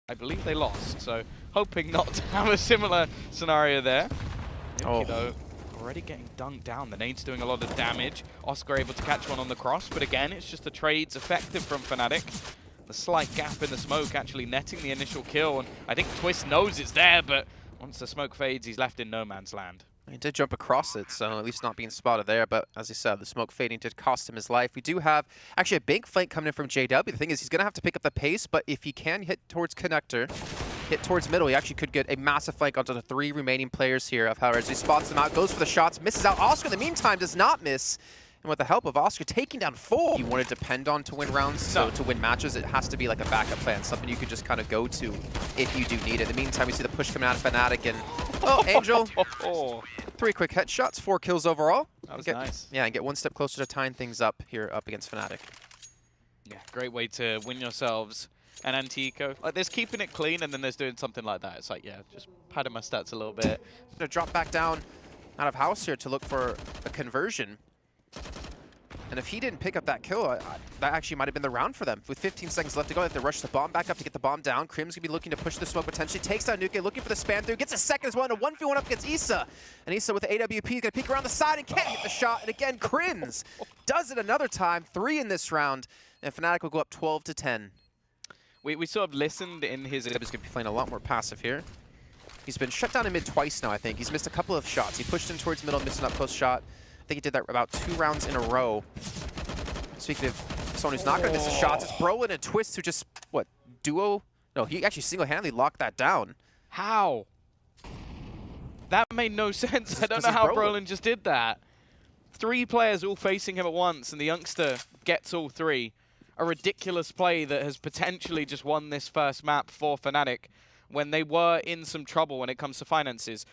I believe they lost, so hoping not to have a similar scenario there. Nuki, though, already getting dunked down. The nade's doing a lot of damage. Oscar able to catch one on the cross, but again, it's just the trades effective from fnatic. The slight gap in the smoke actually netting the initial kill, and I think Twist knows it's there, but once the smoke fades, he's left in no man's land. He did jump across it, so at least not being spotted there. But as he said, the smoke fading did cost him his life. We do have actually a big flank coming in from JW. The thing is, he's going to have to pick up the pace, but if he can hit towards connector, hit towards middle, he actually could get a massive flank onto the 3 remaining players here of HellRaisers. He spots them out, goes for the shots, misses out. Oscar, in the meantime, does not miss. And with the help of Oscar taking down 4, you want to depend on to win rounds, so to win matches, it has to be like a backup plan, something you could just kind of go to if you do need it. In the meantime, we see the push coming out of fnatic, and Angel, 3 quick headshots, 4 kills overall. That was nice. Yeah, and get one step closer to tying things up here up against fnatic. Yeah, great way to win yourselves an anti-eco. Like, there's keeping it clean, and then there's doing something like that. It's like, yeah, just padding my stats a little bit. Gonna drop back down out of house here to look for a conversion. And if he didn't pick up that kill, that actually might have been the round for them. With 15 seconds left to go, they have to rush the bomb back up to get the bomb down. Crim's going to be looking to push the smoke potentially. Takes down Nuke, looking for the span through. Gets a second as well, and a 1v1 up against Issa. And Issa with the AWP is going to peek around the side and can't hit the shot. And again, Crims does it another time. 3 in this round. And fnatic will go up 12-10. We sort of listened in his... He's going to be playing a lot more passive here. He's been shut down in mid twice now, I think. He's missed a couple of shots. He pushed in towards middle, missed an up-close shot. I think he did that about 2 rounds in a row. Speaking of someone who's not going to miss the shots, it's Brolin and Twist who just, what, duo? No, he actually single-handedly locked that down. How? That made no sense. I don't know how Brolin just did that. 3 players all facing him at once, and the youngster gets all 3. A ridiculous play that has potentially just won this first map for fnatic when they were in some trouble when it comes to finances.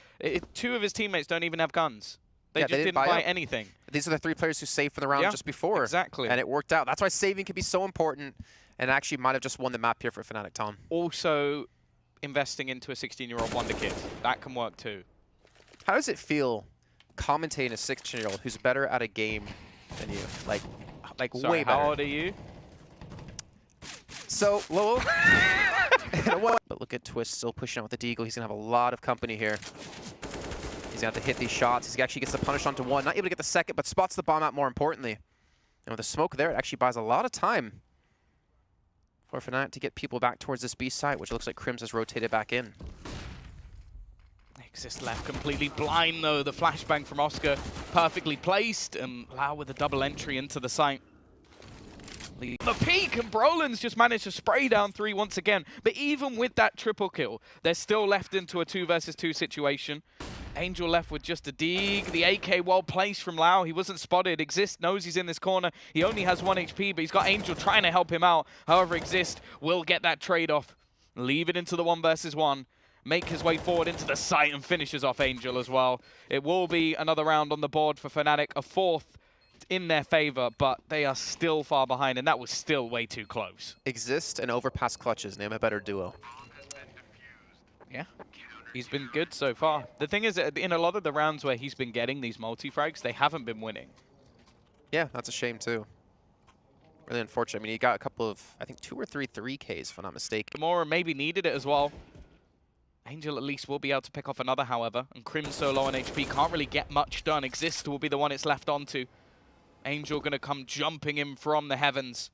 2 of his teammates don't even have guns. They just didn't buy anything. These are the 3 players who saved for the round just before. Exactly. And it worked out. That's why saving can be so important, and actually might have just won the map here for fnatic, Tom. Also, investing into a 16-year-old wonder kid. That can work too. How does it feel commentating a 16-year-old who's better at a game than you? Like Sorry, way better. How old are you? So, Lowell. But look at Twist still pushing out with the Deagle. He's going to have a lot of company here. He's going to have to hit these shots. He actually gets the punish onto 1. Not able to get the second, but spots the bomb out more importantly. And with the smoke there, it actually buys a lot of time for fnatic to get people back towards this B site, which looks like Crims has rotated back in. Exist left completely blind, though. The flashbang from Oscar perfectly placed, and Lau with a double entry into the site. The peak, and Brolin's just managed to spray down 3 once again. But even with that triple kill, they're still left into a 2 versus 2 situation. Angel left with just a dig. The AK well placed from Lau. He wasn't spotted. Exist knows he's in this corner. He only has 1 HP, but he's got Angel trying to help him out. However, Exist will get that trade-off. Leave it into the 1 versus 1. Make his way forward into the site and finishes off Angel as well. It will be another round on the board for fnatic. A 4th in their favor, but they are still far behind, and that was still way too close. Exist and Overpass clutches. Name a better duo. Yeah. He's been good so far. The thing is, in a lot of the rounds where he's been getting these multi-frags, they haven't been winning. Yeah, that's a shame too. Really unfortunate. I mean, he got a couple of, I think 2 or 3 3Ks, if I'm not mistaken. Gamora maybe needed it as well. Angel at least will be able to pick off another, however. And Crim's so low on HP, can't really get much done. Exist will be the one it's left onto. Angel going to come jumping in from the heavens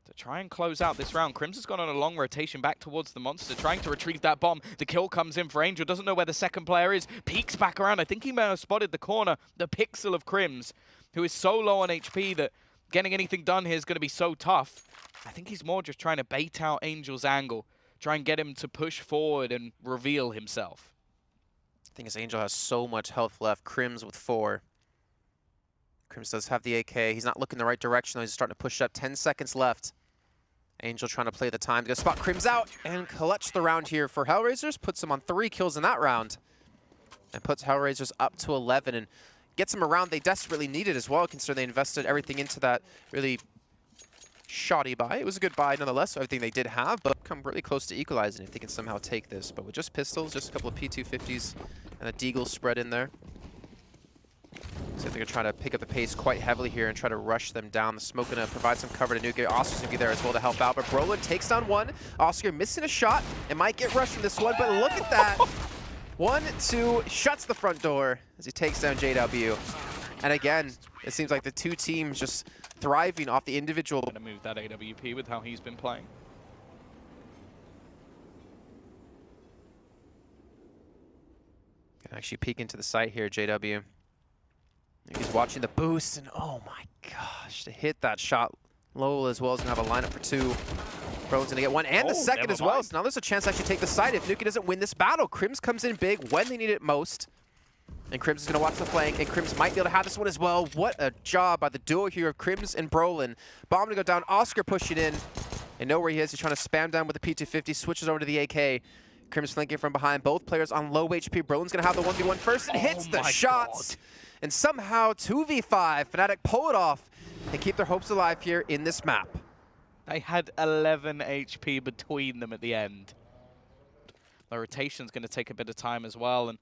to try and close out this round. Crims has gone on a long rotation back towards the monster, trying to retrieve that bomb. The kill comes in for Angel, doesn't know where the second player is, peeks back around. I think he may have spotted the corner, the pixel of Crims, who is so low on HP that getting anything done here is going to be so tough. I think he's more just trying to bait out Angel's angle, try and get him to push forward and reveal himself. The thing is, Angel has so much health left. Crims with 4. Crims does have the AK. He's not looking the right direction, though. He's starting to push up. 10 seconds left. Angel trying to play the time to go spot Crims out and clutch the round here for HellRaisers. Puts him on 3 kills in that round. And puts HellRaisers up to 11 and gets him around they desperately needed as well, considering they invested everything into that really shoddy buy. It was a good buy nonetheless, so everything they did have, but come really close to equalizing if they can somehow take this. But with just pistols, just a couple of P250s and a Deagle spread in there. So they're going to try to pick up the pace quite heavily here and try to rush them down. The smoke going to provide some cover to Nuke. Oscar's going to be there as well to help out, but Brolin takes down one. Oscar missing a shot. It might get rushed from this one, but look at that. 1-2, shuts the front door as he takes down JW. And again, it seems like the two teams just thriving off the individual. Going to move that AWP with how he's been playing. Can actually peek into the site here, JW. He's watching the boost, and oh my gosh, to hit that shot low as well. Is going to have a lineup for two. Brolin's going to get one and the second as well. So now there's a chance to actually take the side if Nuke doesn't win this battle. Crims comes in big when they need it most. And Crims is going to watch the flank, and Crims might be able to have this one as well. What a job by the duo here of Crims and Brolin. Bomb to go down, Oscar pushing in. And know where he is. He's trying to spam down with the P250, switches over to the AK. Crims flanking from behind, both players on low HP. Brolin's going to have the 1v1 first and hits the shots. And somehow 2v5, fnatic pull it off and keep their hopes alive here in this map. They had 11 HP between them at the end. The rotation's going to take a bit of time as well, and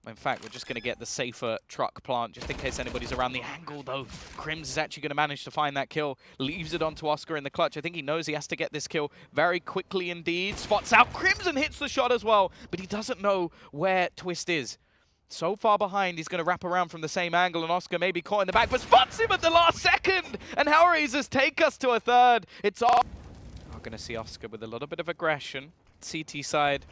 in fact, we're just going to get the safer truck plant just in case anybody's around the angle, though. Crims is actually going to manage to find that kill. Leaves it onto Oscar in the clutch. I think he knows he has to get this kill very quickly indeed. Spots out Crimson, hits the shot as well, but he doesn't know where Twist is. So far behind, he's going to wrap around from the same angle, and Oscar may be caught in the back, but spots him at the last second! And HellRaisers take us to a third. It's off. We're going to see Oscar with a little bit of aggression. CT side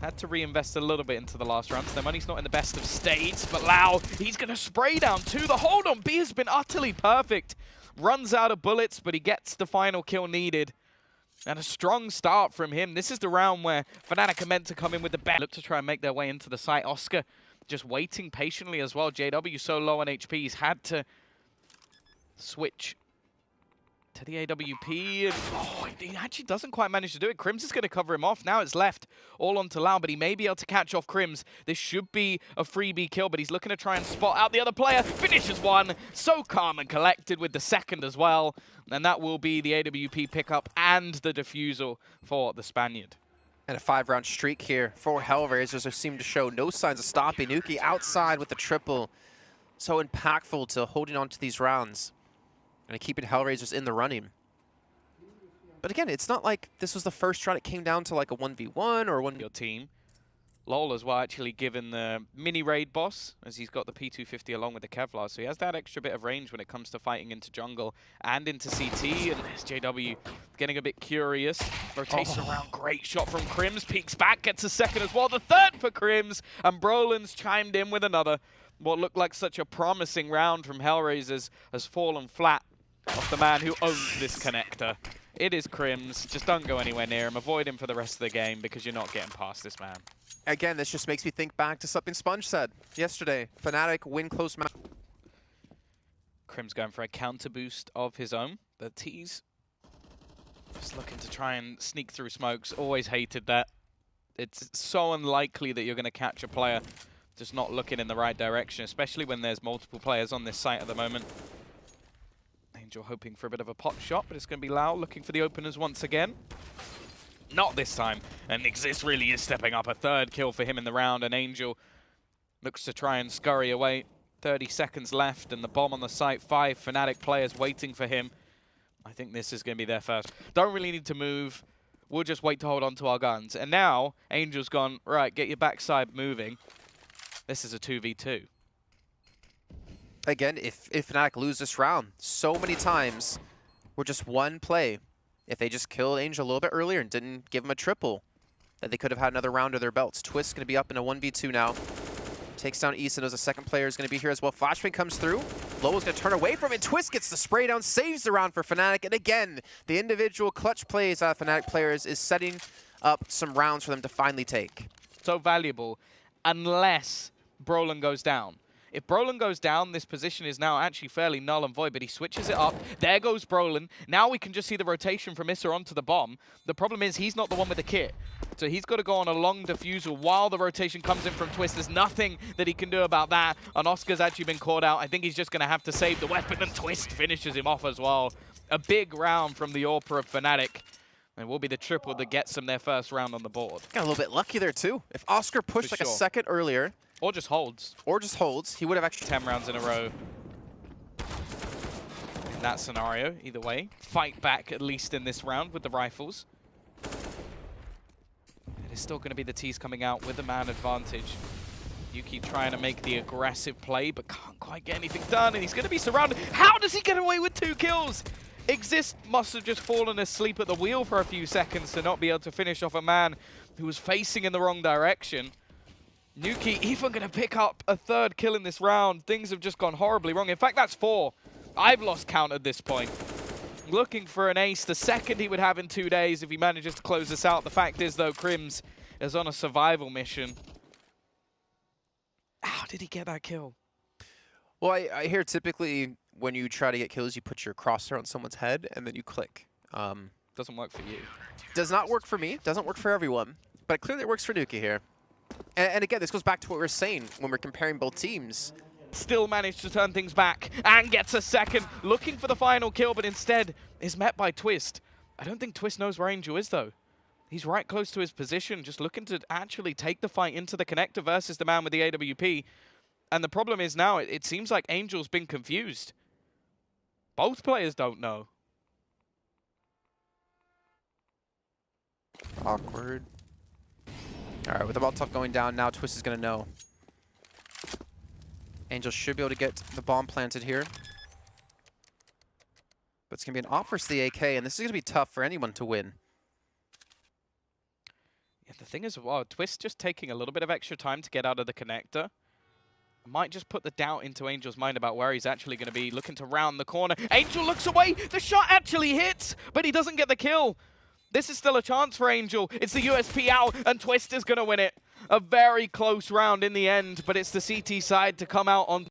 had to reinvest a little bit into the last round, so their money's not in the best of states, but Lau, he's going to spray down too. The hold on B has been utterly perfect. Runs out of bullets, but he gets the final kill needed. And a strong start from him. This is the round where fnatic are meant to come in with the best. Look to try and make their way into the site. Oscar just waiting patiently as well. JW so low on HP, he's had to switch to the AWP. And, oh, he actually doesn't quite manage to do it. Crims is going to cover him off. Now it's left all onto Lau, but he may be able to catch off Crims. This should be a freebie kill, but he's looking to try and spot out the other player. Finishes one. So calm and collected with the second as well. And that will be the AWP pickup and the defusal for the Spaniard. And a 5-round streak here for HellRaisers, who seem to show no signs of stopping. Nuke outside with the triple. So impactful to holding on to these rounds and keeping HellRaisers in the running. But again, it's not like this was the first round. It came down to like a 1v1 or 1v... Your team. Lol as well actually given the mini raid boss, as he's got the P250 along with the Kevlar, so he has that extra bit of range when it comes to fighting into jungle and into CT. And SJW getting a bit curious, rotates around, great shot from Crims, peeks back, gets a second as well, the third for Crims, and Brolin's chimed in with another. What looked like such a promising round from HellRaisers has fallen flat off the man who owns this connector. It is Crims. Just don't go anywhere near him. Avoid him for the rest of the game because you're not getting past this man. Again, this just makes me think back to something Sponge said yesterday. fnatic win close match. Crims going for a counter boost of his own. The T's just looking to try and sneak through smokes. Always hated that. It's so unlikely that you're going to catch a player just not looking in the right direction, especially when there's multiple players on this site at the moment. Angel hoping for a bit of a pot shot, but it's going to be Lau looking for the openers once again. Not this time, and Nixis really is stepping up. A third kill for him in the round, and Angel looks to try and scurry away. 30 seconds left, and the bomb on the site. 5 fnatic players waiting for him. I think this is going to be their first. Don't really need to move. We'll just wait to hold on to our guns. And now, Angel's gone, right, get your backside moving. This is a 2v2. Again, if fnatic lose this round so many times, we're just one play. If they just killed Angel a little bit earlier and didn't give him a triple, that they could have had another round of their belts. Twist's going to be up in a 1v2 now. Takes down Easton as a second player is going to be here as well. Flashbang comes through. Lowo's going to turn away from it. Twist gets the spray down, saves the round for fnatic. And again, the individual clutch plays out of fnatic players is setting up some rounds for them to finally take. So valuable, unless Brolin goes down. If Brolin goes down, this position is now actually fairly null and void, but he switches it up. There goes Brolin. Now we can just see the rotation from Issa onto the bomb. The problem is he's not the one with the kit. So he's got to go on a long defusal while the rotation comes in from Twist. There's nothing that he can do about that. And Oscar's actually been caught out. I think he's just going to have to save the weapon, and Twist finishes him off as well. A big round from the AWPer of fnatic. It will be the triple that gets them their first round on the board. Got a little bit lucky there, too. If Oscar pushed like a second earlier, Or just holds. Or just holds. He would have actually 10 rounds in a row. In that scenario, either way. Fight back, at least in this round, with the rifles. It is still going to be the T's coming out with a man advantage. Yuki trying to make the aggressive play, but can't quite get anything done, and he's going to be surrounded. How does he get away with 2 kills? Exist must have just fallen asleep at the wheel for a few seconds to not be able to finish off a man who was facing in the wrong direction. Nuki even going to pick up a 3rd kill in this round. Things have just gone horribly wrong. In fact, that's 4. I've lost count at this point. Looking for an ace, the 2nd he would have in 2 days if he manages to close this out. The fact is, though, Crims is on a survival mission. How did he get that kill? Well, I hear typically when you try to get kills, you put your crosshair on someone's head and then you click. Doesn't work for you. Does not work for me. Doesn't work for everyone. But clearly it works for Nuki here. And again, this goes back to what we were saying when we're comparing both teams. Still managed to turn things back and gets a 2nd. Looking for the final kill, but instead is met by Twist. I don't think Twist knows where Angel is, though. He's right close to his position, just looking to actually take the fight into the connector versus the man with the AWP. And the problem is now, it seems like Angel's been confused. Both players don't know. Awkward. All right, with the Molotov going down, now Twist is going to know. Angel should be able to get the bomb planted here. But it's going to be an off versus the AK, and this is going to be tough for anyone to win. Yeah, the thing is, well, Twist just taking a little bit of extra time to get out of the connector. Might just put the doubt into Angel's mind about where he's actually going to be, looking to round the corner. Angel looks away. The shot actually hits, but he doesn't get the kill. This is still a chance for Angel. It's the USP out, and Twist is going to win it. A very close round in the end, but it's the CT side to come out on